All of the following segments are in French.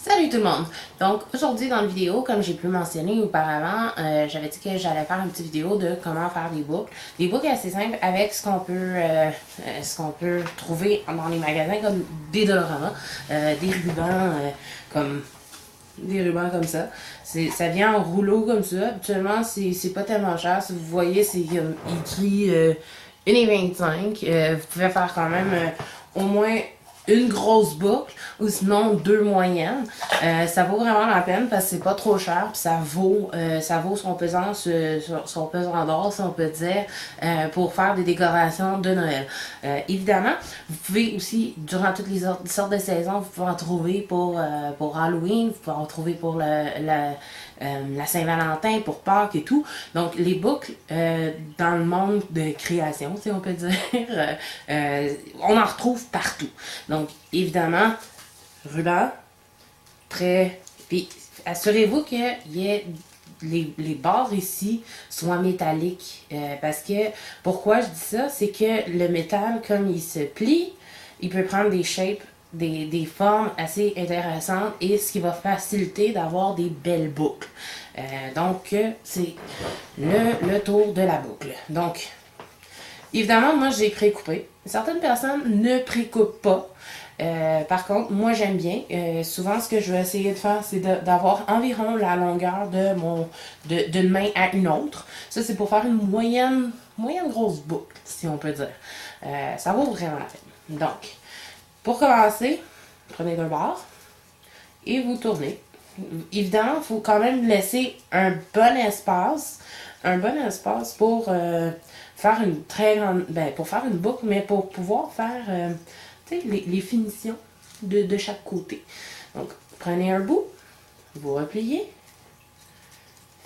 Salut tout le monde! Donc aujourd'hui dans la vidéo, comme j'ai pu mentionner auparavant, j'avais dit que j'allais faire une petite vidéo de comment faire des boucles. Des boucles assez simples avec ce qu'on peut trouver dans les magasins comme des Dollarama, des rubans comme des rubans comme ça. Ça vient en rouleau comme ça. Habituellement, c'est pas tellement cher. Si vous voyez, c'est comme écrit 1,25. Vous pouvez faire quand même au moins une grosse boucle ou sinon deux moyennes. Ça vaut vraiment la peine parce que c'est pas trop cher puis ça vaut son son pesant d'or si on peut dire pour faire des décorations de Noël. Évidemment, vous pouvez aussi durant toutes les sortes de saisons vous pouvez en trouver pour Halloween, vous pouvez en trouver pour la Saint-Valentin, pour Pâques et tout. Donc, les boucles dans le monde de création, si on peut dire, on en retrouve partout. Donc, évidemment, ruban, très... Puis, assurez-vous qu'il y ait les barres ici soient métalliques. Parce que, pourquoi je dis ça, c'est que le métal, comme il se plie, il peut prendre des shapes, des formes assez intéressantes et ce qui va faciliter d'avoir des belles boucles. Donc, c'est le tour de la boucle. Donc, évidemment, moi, j'ai pré-coupé. Certaines personnes ne pré-coupent pas. Par contre, moi, j'aime bien. Souvent, ce que je vais essayer de faire, c'est d'avoir environ la longueur d'une main à une autre. Ça, c'est pour faire une moyenne grosse boucle, si on peut dire. Ça vaut vraiment la peine. Donc, pour commencer, prenez deux barres et vous tournez. Évidemment, il faut quand même laisser un bon espace pour faire une très grande, pour faire une boucle, mais pour pouvoir faire les finitions de chaque côté. Donc, prenez un bout, vous repliez,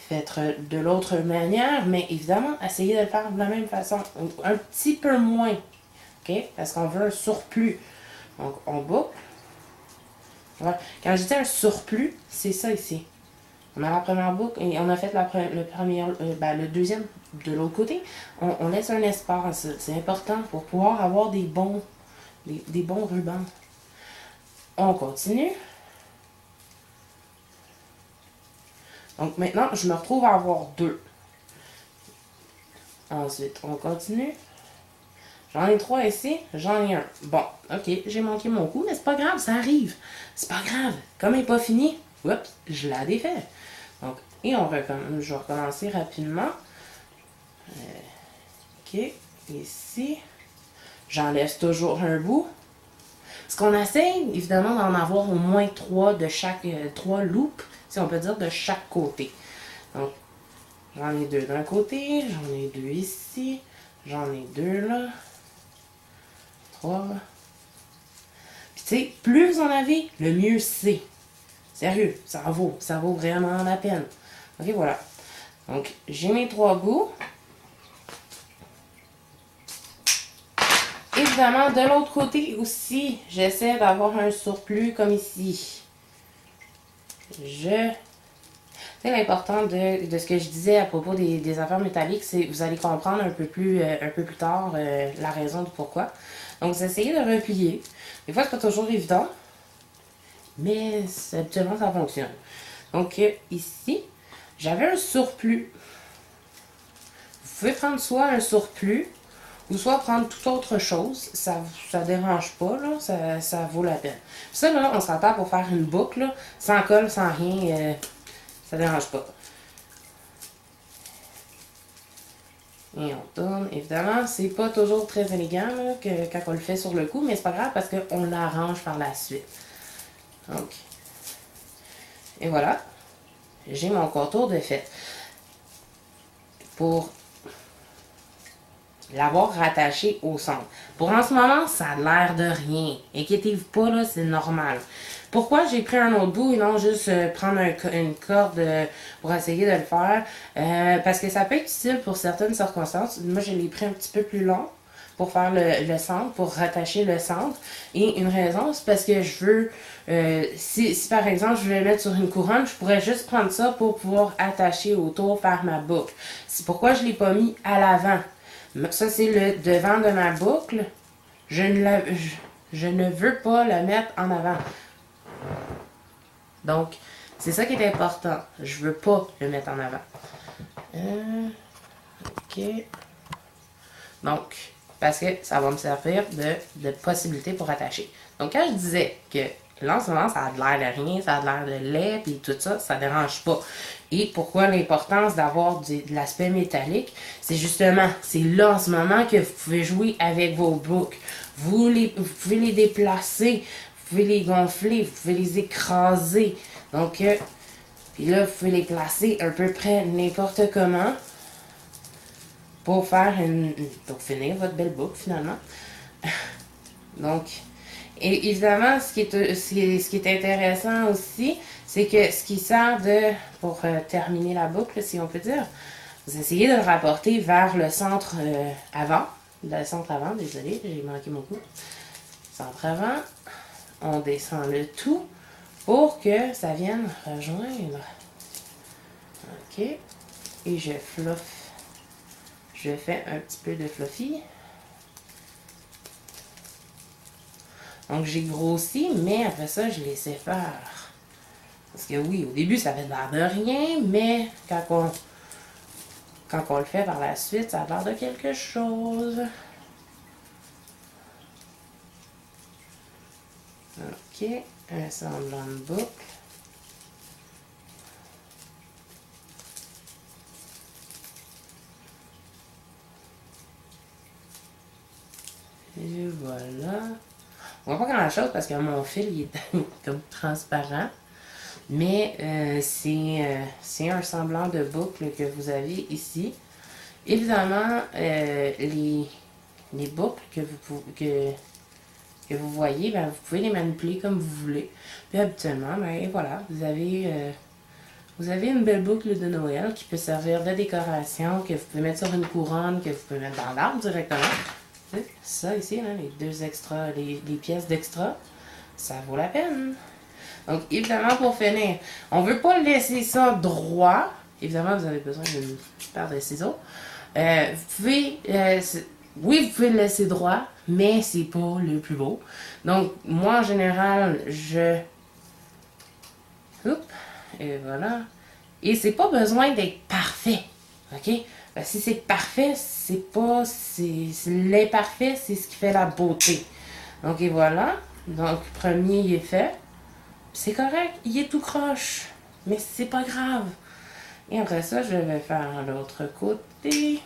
faites de l'autre manière, mais évidemment, essayez de le faire de la même façon, un petit peu moins, ok? Parce qu'on veut un surplus. Donc, on boucle. Voilà. Quand je dis un surplus, c'est ça ici. On a la première boucle et on a fait le deuxième de l'autre côté. On laisse un espace. C'est important pour pouvoir avoir des bons rubans. On continue. Donc maintenant, je me retrouve à avoir deux. Ensuite, on continue. J'en ai trois ici, j'en ai un. Bon, ok, j'ai manqué mon coup, mais c'est pas grave, ça arrive. C'est pas grave. Comme il n'est pas fini, oups, je l'ai défait. Donc, et je vais recommencer rapidement. Ok, ici. J'enlève toujours un bout. Ce qu'on essaie, évidemment, d'en avoir au moins trois de chaque, trois loops, si on peut dire, de chaque côté. Donc, j'en ai deux d'un côté, j'en ai deux ici, j'en ai deux là. Trois. Puis tu sais, plus vous en avez, le mieux c'est. Sérieux, ça vaut vraiment la peine. Ok, voilà. Donc, j'ai mes trois bouts. Évidemment, de l'autre côté aussi, j'essaie d'avoir un surplus comme ici. C'est l'important de ce que je disais à propos des affaires métalliques, c'est vous allez comprendre un peu plus tard la raison du pourquoi. Donc, vous essayez de replier. Des fois, c'est pas toujours évident, mais habituellement, ça fonctionne. Donc, ici, j'avais un surplus. Vous pouvez prendre soit un surplus, ou soit prendre toute autre chose. Ça dérange pas, là, ça vaut la peine. Puis ça, là, on s'entend pour faire une boucle, là, sans colle, sans rien, ça dérange pas. Et on tourne. Évidemment, c'est pas toujours très élégant là, quand on le fait sur le coup, mais c'est pas grave parce qu'on l'arrange par la suite. Donc, et voilà. J'ai mon contour de fait. Pour l'avoir rattaché au centre. Pour en ce moment, ça a l'air de rien. Inquiétez-vous pas, là, c'est normal. Pourquoi j'ai pris un autre bout et non juste prendre une corde pour essayer de le faire? Parce que ça peut être utile pour certaines circonstances. Moi, je l'ai pris un petit peu plus long pour faire le centre, pour rattacher le centre. Et une raison, c'est parce que je veux, si par exemple je veux le mettre sur une couronne, je pourrais juste prendre ça pour pouvoir attacher autour, faire ma boucle. C'est pourquoi je ne l'ai pas mis à l'avant. Ça, c'est le devant de ma boucle. Je ne veux pas la mettre en avant. Donc, c'est ça qui est important. Je veux pas le mettre en avant. OK. Donc, parce que ça va me servir de possibilité pour attacher. Donc, quand je disais que là, en ce moment, ça a de l'air de rien, ça a de l'air de lait, puis tout ça, ça dérange pas. Et pourquoi l'importance d'avoir de l'aspect métallique, c'est justement, c'est là en ce moment que vous pouvez jouer avec vos books. Vous pouvez les déplacer, vous pouvez les gonfler, vous pouvez les écraser. Donc, puis là, vous pouvez les placer à peu près n'importe comment pour pour finir votre belle boucle finalement. Donc, et évidemment, ce qui est intéressant aussi, c'est que ce qui sert pour terminer la boucle, si on peut dire, vous essayez de le rapporter vers le centre avant. Le centre avant, désolé, j'ai manqué mon coup. Centre avant, on descend le tout pour que ça vienne rejoindre. OK. Et je fais un petit peu de fluffy. Donc, j'ai grossi, mais après ça, je laissais faire. Parce que oui, au début, ça avait l'air de rien, mais quand on le fait par la suite, ça a l'air de quelque chose. OK, un semblant de boucle. Et voilà. On voit pas grand chose parce que mon fil il est comme transparent. Mais c'est un semblant de boucle que vous avez ici. Évidemment, les boucles que vous voyez, ben, vous pouvez les manipuler comme vous voulez. Puis habituellement, ben, voilà, vous avez une belle boucle de Noël qui peut servir de décoration, que vous pouvez mettre sur une couronne, que vous pouvez mettre dans l'arbre directement. Ça ici, là, les deux extras, les pièces d'extra, ça vaut la peine. Donc, évidemment, pour finir, on ne veut pas laisser ça droit. Évidemment, vous avez besoin d'une paire de ciseaux. Oui, vous pouvez le laisser droit, mais c'est pas le plus beau. Donc, moi, en général, Oups, et voilà. Et c'est pas besoin d'être parfait, OK? Si c'est parfait, c'est pas... C'est l'imparfait, c'est ce qui fait la beauté. Donc, et voilà. Donc, premier, il est fait. C'est correct, il est tout croche. Mais c'est pas grave. Et après ça, je vais faire l'autre côté.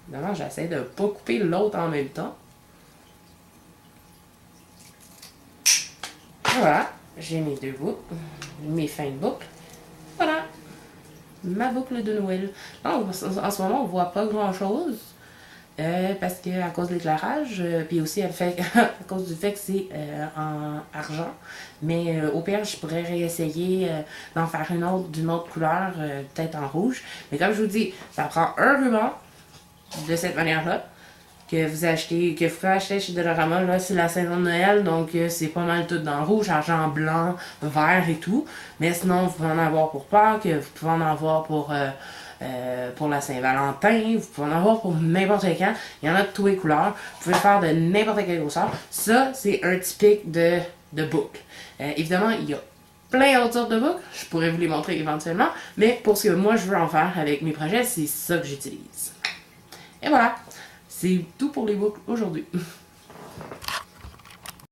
Évidemment, j'essaie de ne pas couper l'autre en même temps. Voilà, j'ai mes deux boucles, mes fins de boucle. Voilà, ma boucle de Noël. Non, en ce moment, on voit pas grand-chose. Parce que à cause de l'éclairage, puis aussi à cause du fait que c'est en argent. Mais au pire, je pourrais réessayer d'en faire une autre d'une autre couleur, peut-être en rouge. Mais comme je vous dis, ça prend un ruban de cette manière-là que vous pouvez acheter chez Dollarama. Là, c'est la saison de Noël, donc c'est pas mal tout dans le rouge, argent, blanc, vert et tout. Mais sinon, vous pouvez en avoir pour Pâques, vous pouvez en avoir pour la Saint-Valentin, vous pouvez en avoir pour n'importe quand. Il y en a de tous les couleurs. Vous pouvez faire de n'importe quelle grosseur. Ça, c'est un typique de boucle. Évidemment, il y a plein d'autres sortes de boucles. Je pourrais vous les montrer éventuellement. Mais pour ce que moi, je veux en faire avec mes projets, c'est ça que j'utilise. Et voilà. C'est tout pour les boucles aujourd'hui.